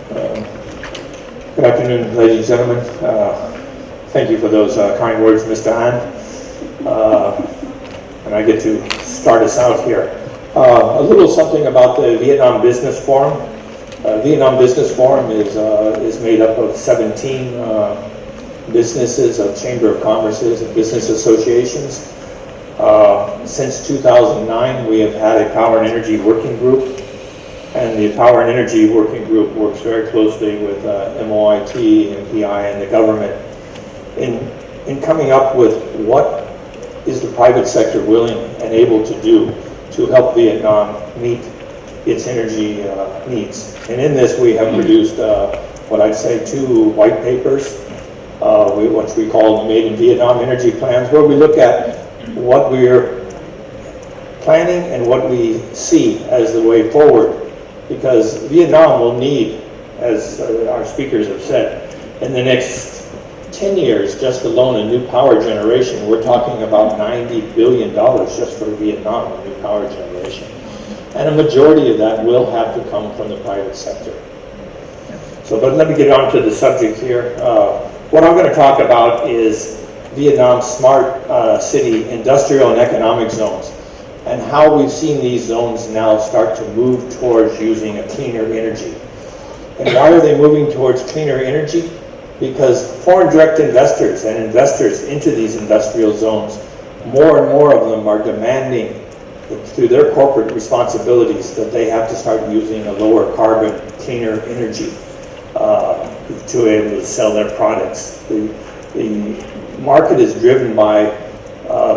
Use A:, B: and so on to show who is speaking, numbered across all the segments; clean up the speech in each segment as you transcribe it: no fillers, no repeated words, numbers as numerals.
A: Good afternoon, ladies and gentlemen. Thank you for those kind words, Mr. An. And I get to start us out here. A little something about the Vietnam Business Forum. Vietnam Business Forum is made up of 17 businesses, of Chamber of Commerce's and business associations. Since 2009, we have had a Power and Energy Working Group. And the Power and Energy Working Group works very closely with MOIT, MPI, and the government in coming up with what is the private sector willing and able to do to help Vietnam meet its energy needs. And in this, we have produced what I'd say 2 white papers, what we call Made in Vietnam Energy Plans, where we look at what we're planning and what we see as the way forward. Because Vietnam will need, as our speakers have said, in the next 10 years, just alone in new power generation, we're talking about $90 billion just for Vietnam, in new power generation. And a majority of that will have to come from the private sector. So, but let me get on to the subject here. What I'm going to talk about is Vietnam's smart city industrial and economic zones, and how we've seen these zones now start to move towards using a cleaner energy. And why are they moving towards cleaner energy? Because foreign direct investors and investors into these industrial zones, more and more of them are demanding through their corporate responsibilities that they have to start using a lower carbon, cleaner energy to be able to sell their products. The market is driven by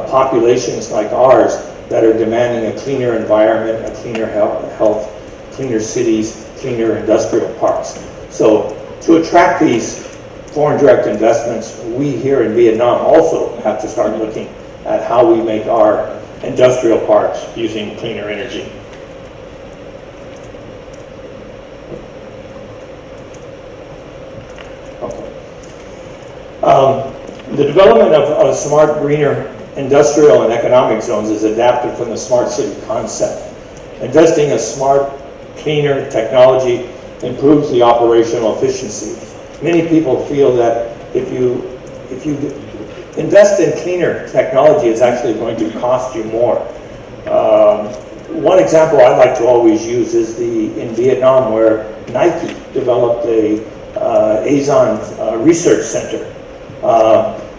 A: populations like ours that are demanding a cleaner environment, a cleaner health, cleaner cities, cleaner industrial parks. So to attract these foreign direct investments, we here in Vietnam also have to start looking at how we make our industrial parks using cleaner energy. Okay. The development of smart, greener industrial and economic zones is adapted from the smart city concept. Investing in smart, cleaner technology improves the operational efficiency. Many people feel that if you invest in cleaner technology, it's actually going to cost you more. One example I like to always use is in Vietnam, where Nike developed a ASEAN research center.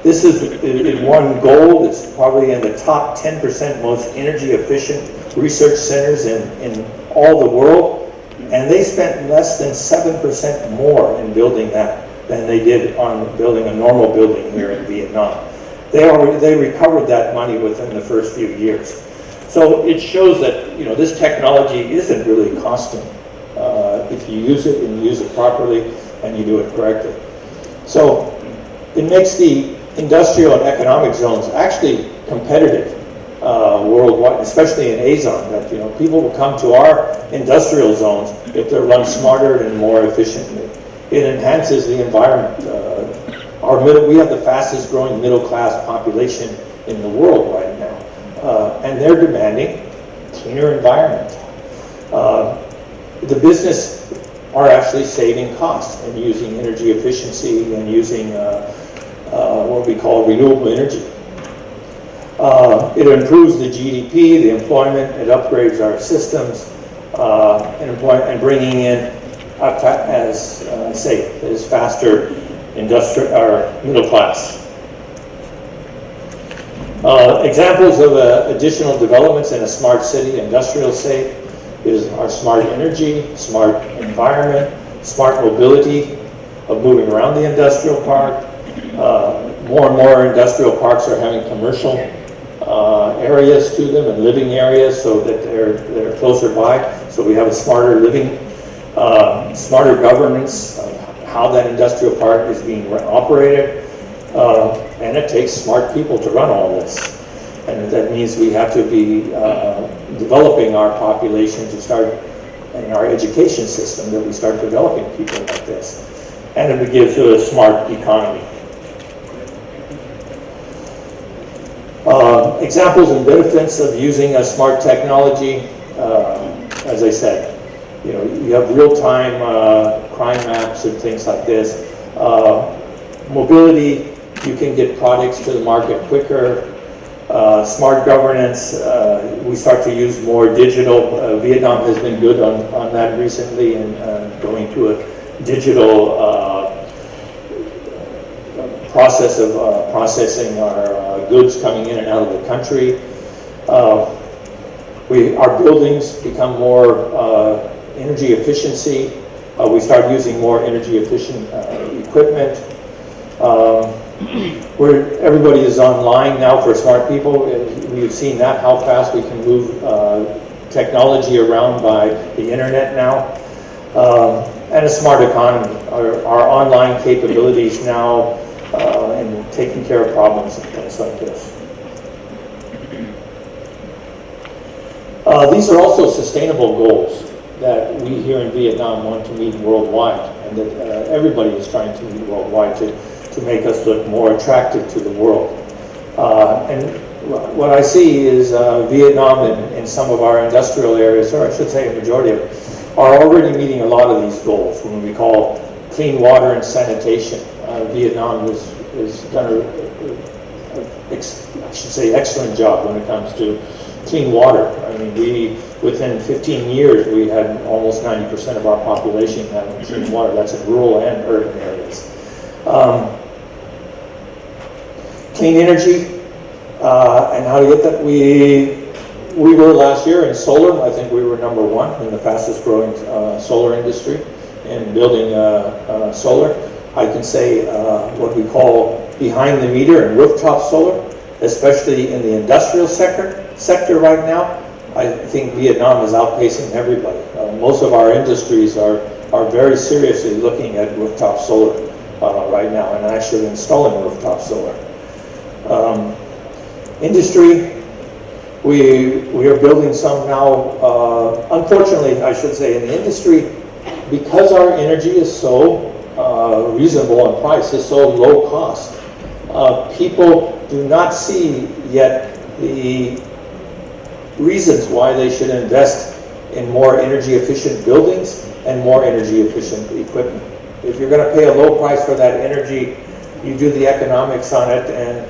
A: This it won gold. It's probably in the top 10% most energy efficient research centers in all the world. And they spent less than 7% more in building that than they did on building a normal building here in Vietnam. They recovered that money within the first few years. So it shows that this technology isn't really costing if you use it and use it properly and you do it correctly. So it makes the industrial and economic zones actually competitive worldwide, especially in ASEAN. That people will come to our industrial zones if they're run smarter and more efficiently. It enhances the environment. We have the fastest growing middle class population in the world right now, and they're demanding cleaner environment. The business are actually saving costs and using energy efficiency and using what we call renewable energy. It improves the GDP, the employment, it upgrades our systems, and bringing in, as I say, is faster middle class. Examples of additional developments in a smart city, industrial state, is our smart energy, smart environment, smart mobility of moving around the industrial park. More and more industrial parks are having commercial areas to them and living areas so that they're closer by. So we have a smarter living, smarter governance of how that industrial park is being operated. And it takes smart people to run all this. And that means we have to be developing our population to start, in our education system, that we start developing people like this. And it gives a smart economy. Examples and benefits of using a smart technology, as I said, you have real-time crime maps and things like this. Mobility, you can get products to the market quicker. Smart governance, we start to use more digital. Vietnam has been good on that recently, and going to a digital process of processing our goods coming in and out of the country. Our buildings become more energy efficiency. We start using more energy efficient equipment. Where everybody is online now for smart people. We've seen that, how fast we can move technology around by the internet now. And a smart economy. Our online capabilities now in taking care of problems and things like this. These are also sustainable goals that we here in Vietnam want to meet worldwide, and that everybody is trying to meet worldwide to make us look more attractive to the world. And what I see is Vietnam and some of our industrial areas, or I should say a majority of it, are already meeting a lot of these goals when we call clean water and sanitation. Vietnam has done I should say, excellent job when it comes to clean water. I mean, within 15 years, we had almost 90% of our population having clean water. That's in rural and urban areas. Clean energy, and how to get that. We were last year in solar. I think we were #1 in the fastest growing solar industry in building solar. I can say what we call behind the meter and rooftop solar, especially in the industrial sector right now. I think Vietnam is outpacing everybody. Most of our industries are very seriously looking at rooftop solar right now, and actually installing rooftop solar. Industry, we are building some now. Unfortunately, I should say, in the industry, because our energy is so reasonable in price, is so low cost, people do not see yet the reasons why they should invest in more energy efficient buildings and more energy efficient equipment. If you're going to pay a low price for that energy, you do the economics on it, and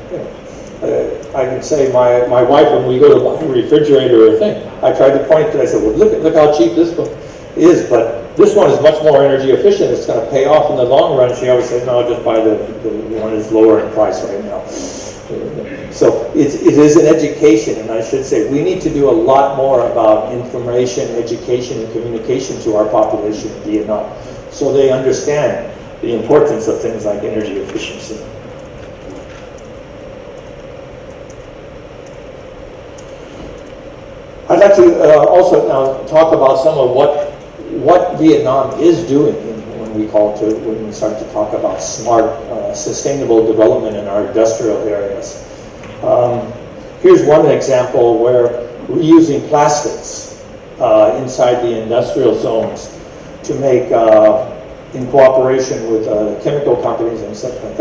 A: I can say my wife, when we go to buy a refrigerator or a thing, I tried to point to it. I said, well, look how cheap this one is, but this one is much more energy efficient. It's going to pay off in the long run. She always said, no, just buy the one that's lower in price right now. So it is an education, and I should say we need to do a lot more about information, education, and communication to our population in Vietnam, so they understand the importance of things like energy efficiency. I'd like to also now talk about some of what Vietnam is doing when we start to talk about smart, sustainable development in our industrial areas. Here's one example where we're using plastics inside the industrial zones to make, in cooperation with chemical companies and stuff like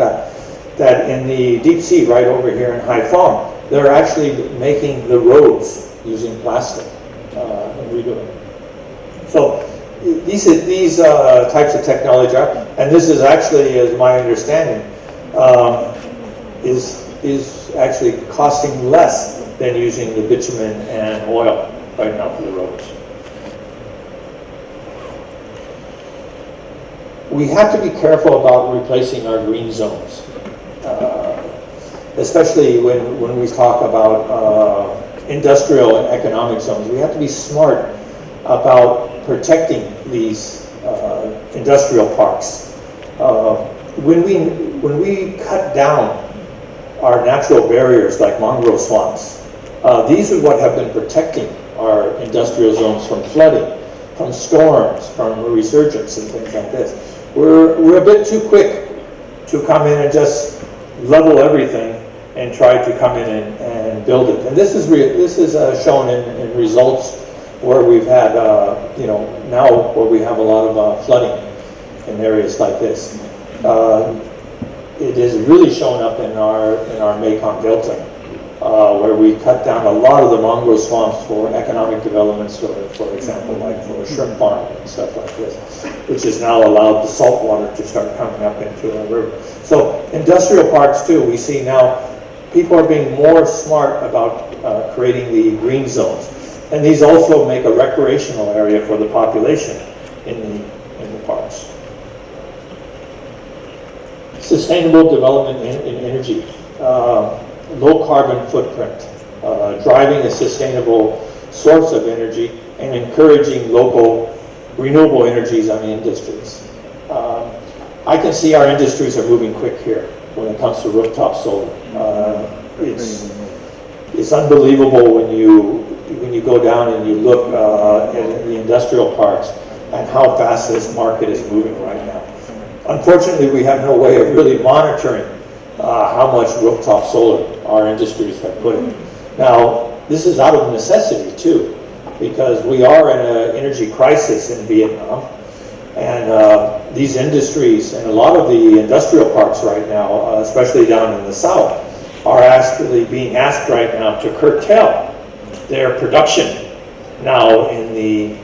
A: that in the deep sea right over here in Haiphong, they're actually making the roads using plastic and redoing. So these types of technology are, and this is actually, as my understanding, is actually costing less than using the bitumen and oil right now for the roads. We have to be careful about replacing our green zones, especially when we talk about industrial and economic zones. We have to be smart about protecting these industrial parks. When we cut down our natural barriers like mangrove swamps, these are what have been protecting our industrial zones from flooding, from storms, from resurgence and things like this. We're a bit too quick to come in and just level everything and try to come in and build it. And this is shown in results where we've had, now where we have a lot of flooding in areas like this. It is really shown up in our Mekong Delta. where we cut down a lot of the mangrove swamps for economic developments, for example, like for a shrimp farm and stuff like this, which has now allowed the salt water to start coming up into our river. So industrial parks too, we see now people are being more smart about creating the green zones. And these also make a recreational area for the population in the parks. Sustainable development in energy. Low carbon footprint, driving a sustainable source of energy and encouraging local renewable energies on the industries. I can see our industries are moving quick here when it comes to rooftop solar. It's unbelievable when you go down and you look at the industrial parks and how fast this market is moving right now. Unfortunately, we have no way of really monitoring how much rooftop solar our industries have put in. Now, this is out of necessity too, because we are in an energy crisis in Vietnam, and these industries and a lot of the industrial parks right now, especially down in the south, are actually being asked right now to curtail their production now in the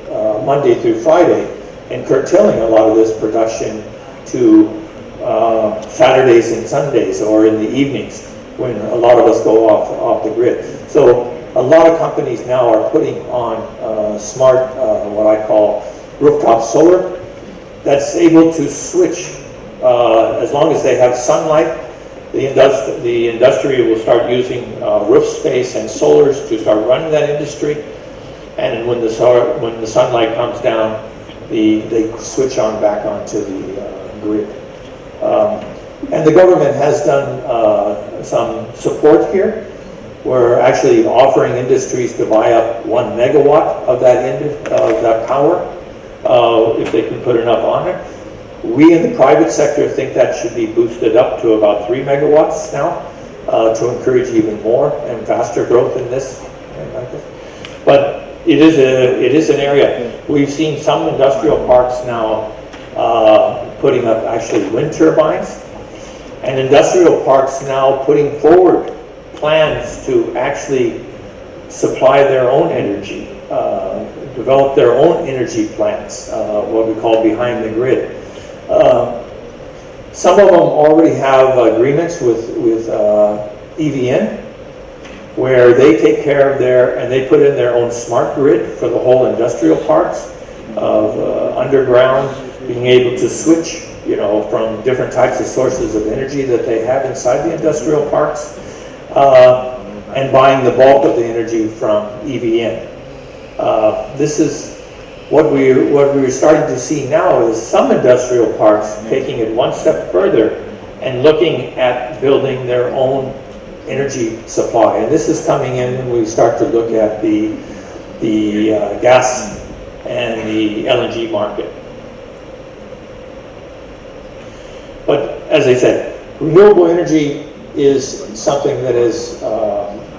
A: Monday through Friday, and curtailing a lot of this production to Saturdays and Sundays, or in the evenings when a lot of us go off the grid. So a lot of companies now are putting on smart, what I call rooftop solar, that's able to switch as long as they have sunlight. The industry will start using roof space and solars to start running that industry, and when the sunlight comes down, they switch on back onto the grid. And the government has done some support here. We're actually offering industries to buy up 1 megawatt of that power if they can put enough on it. We in the private sector think that should be boosted up to about 3 megawatts now to encourage even more and faster growth in this. But it is an area. We've seen some industrial parks now putting up actually wind turbines, and industrial parks now putting forward plans to actually supply their own energy, develop their own energy plants, what we call behind the grid. Some of them already have agreements with EVN, where they take care of and they put in their own smart grid for the whole industrial parks of underground, being able to switch, from different types of sources of energy that they have inside the industrial parks, and buying the bulk of the energy from EVN. This is what we're starting to see now, is some industrial parks taking it one step further and looking at building their own energy supply. And this is coming in when we start to look at the gas and the LNG market. But as I said, renewable energy is something that is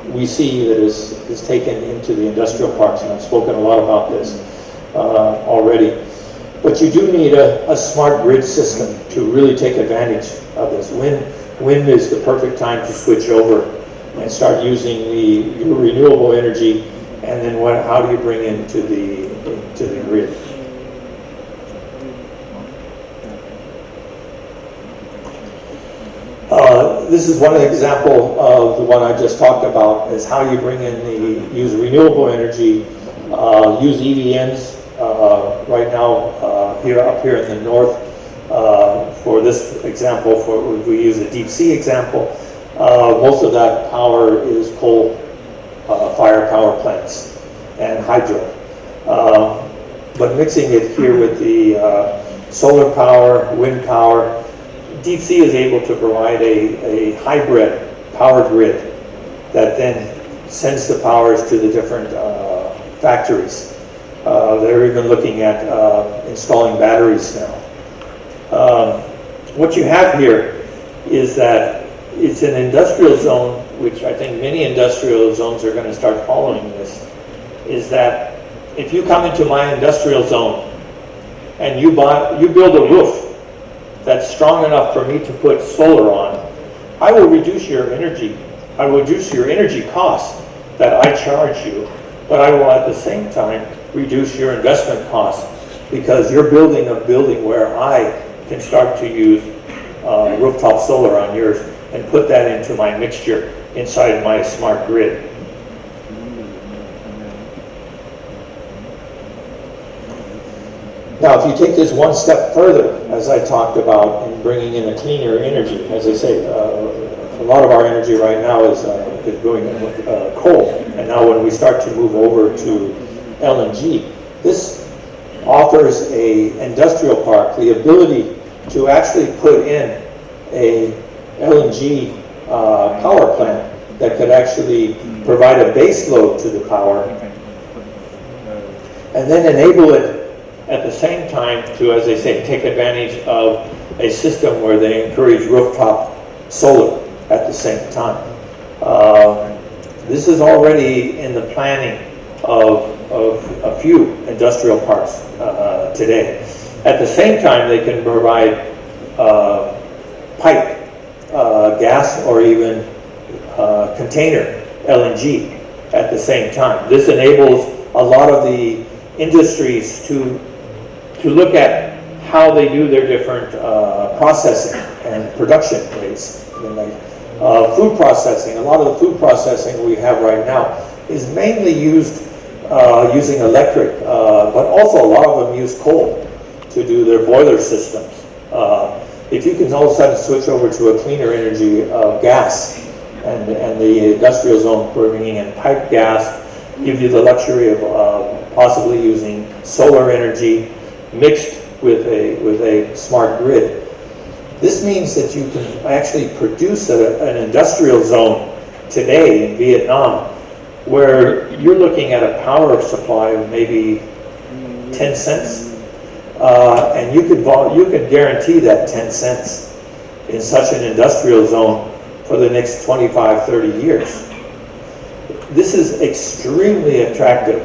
A: we see that is taken into the industrial parks, and I've spoken a lot about this already. But you do need a smart grid system to really take advantage of this. Wind is the perfect time to switch over and start using the renewable energy, and then how do you bring into the grid? This is one example of the one I just talked about, is how you bring in use renewable energy, use EVNs right now up here in the north. For this example, we use a deep sea example. Most of that power is coal fire power plants and hydro. But mixing it here with the solar power, wind power, Deep Sea is able to provide a hybrid power grid that then sends the powers to the different factories. They're even looking at installing batteries now. What you have here is that it's an industrial zone, which I think many industrial zones are going to start following this, is that if you come into my industrial zone and you build a roof that's strong enough for me to put solar on, I will reduce your energy I will reduce your energy costs that I charge you, but I will at the same time reduce your investment costs because you're building a building where I can start to use rooftop solar on yours and put that into my mixture inside my smart grid. Now, if you take this one step further, as I talked about, in bringing in a cleaner energy, as I say, a lot of our energy right now is going with coal. And now when we start to move over to LNG, this offers a industrial park the ability to actually put in a LNG power plant that could actually provide a base load to the power and then enable it at the same time to, as they say, take advantage of a system where they encourage rooftop solar at the same time. This is already in the planning of a few industrial parks today. At the same time, they can provide pipe gas or even container LNG at the same time. This enables a lot of the industries to look at how they do their different processing and production rates. Food processing, a lot of the food processing we have right now is mainly used using electric, but also a lot of them use coal to do their boiler systems. If you can all of a sudden switch over to a cleaner energy of gas and the industrial zone bringing in pipe gas, give you the luxury of possibly using solar energy mixed with a smart grid. This means that you can actually produce an industrial zone today in Vietnam where you're looking at a power supply of maybe 10 cents. And you could guarantee that 10 cents in such an industrial zone for the next 25, 30 years. This is extremely attractive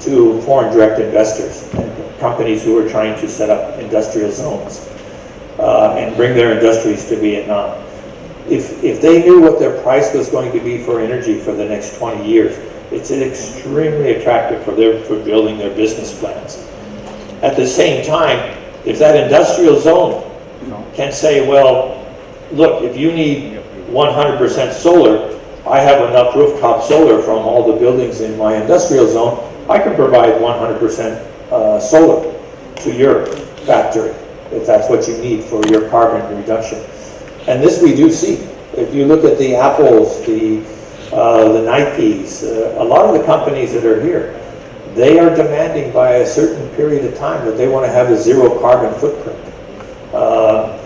A: to foreign direct investors and companies who are trying to set up industrial zones and bring their industries to Vietnam. If they knew what their price was going to be for energy for the next 20 years, it's extremely attractive for building their business plans. At the same time, if that industrial zone can say, well, look, if you need 100% solar, I have enough rooftop solar from all the buildings in my industrial zone, I can provide 100% solar to your factory, if that's what you need for your carbon reduction. And this we do see. If you look at the Apples, the Nikes, a lot of the companies that are here, they are demanding by a certain period of time that they want to have a zero carbon footprint.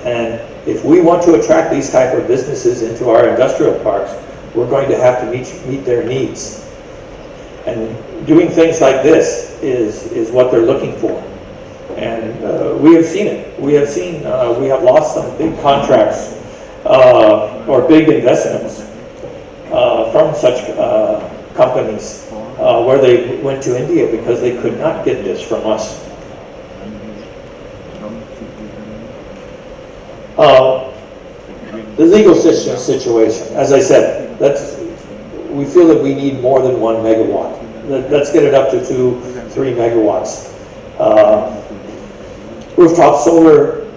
A: And if we want to attract these type of businesses into our industrial parks, we're going to have to meet their needs. And doing things like this is what they're looking for. And we have seen it. We have lost some big contracts or big investments from such companies where they went to India because they could not get this from us. The legal situation, as I said, we feel that we need more than 1 megawatt. Let's get it up to 2-3 megawatts. Rooftop solar,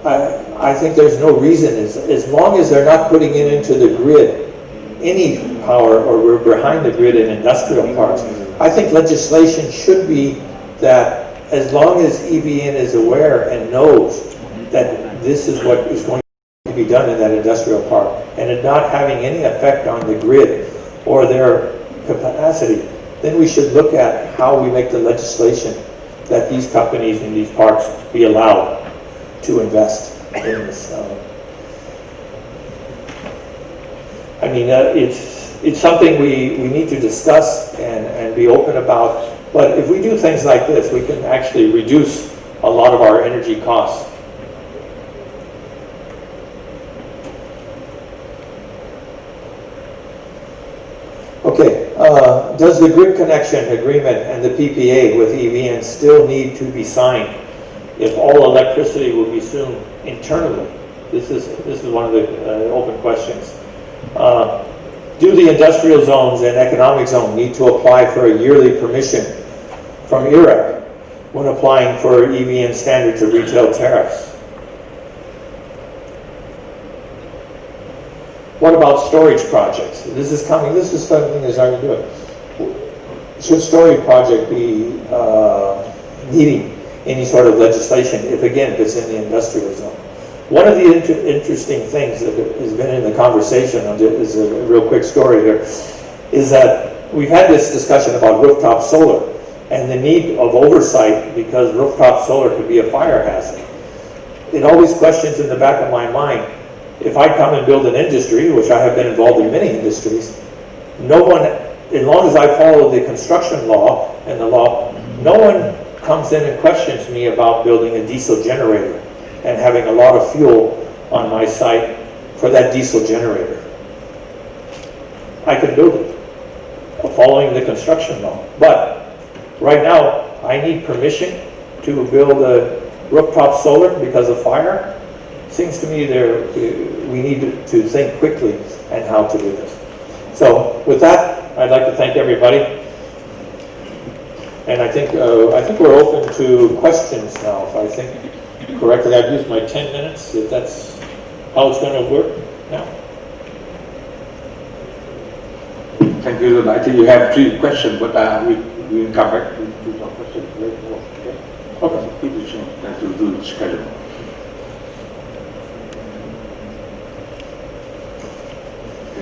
A: I think there's no reason, as long as they're not putting it into the grid, any power, or we're behind the grid in industrial parks. I think legislation should be that as long as EVN is aware and knows that this is what is going to be done in that industrial park, and it not having any effect on the grid or their capacity, then we should look at how we make the legislation that these companies in these parks be allowed to invest in this. I mean, it's something we need to discuss and be open about. But if we do things like this, we can actually reduce a lot of our energy costs. Okay, does the grid connection agreement and the PPA with EVN still need to be signed if all electricity will be consumed internally? This is one of the open questions. Do the industrial zones and economic zone need to apply for a yearly permission from IRAC when applying for EVN standards of retail tariffs? What about storage projects? This is coming, this is something that's already doing. Should storage project be needing any sort of legislation if it's in the industrial zone? One of the interesting things that has been in the conversation, is a real quick story here, is that we've had this discussion about rooftop solar and the need of oversight because rooftop solar could be a fire hazard. It always questions in the back of my mind, if I come and build an industry, which I have been involved in many industries, no one, as long as I follow the construction law and the law, no one comes in and questions me about building a diesel generator and having a lot of fuel on my site for that diesel generator. I can build it following the construction law. But right now, I need permission to build a rooftop solar because of fire. Seems to me we need to think quickly and how to do this. So with that, I'd like to thank everybody. And I think we're open to questions now. If I think correctly, I've used my 10 minutes. If that's how it's going to work now.
B: Thank you. I think you have 3 questions, but we will come back to your question.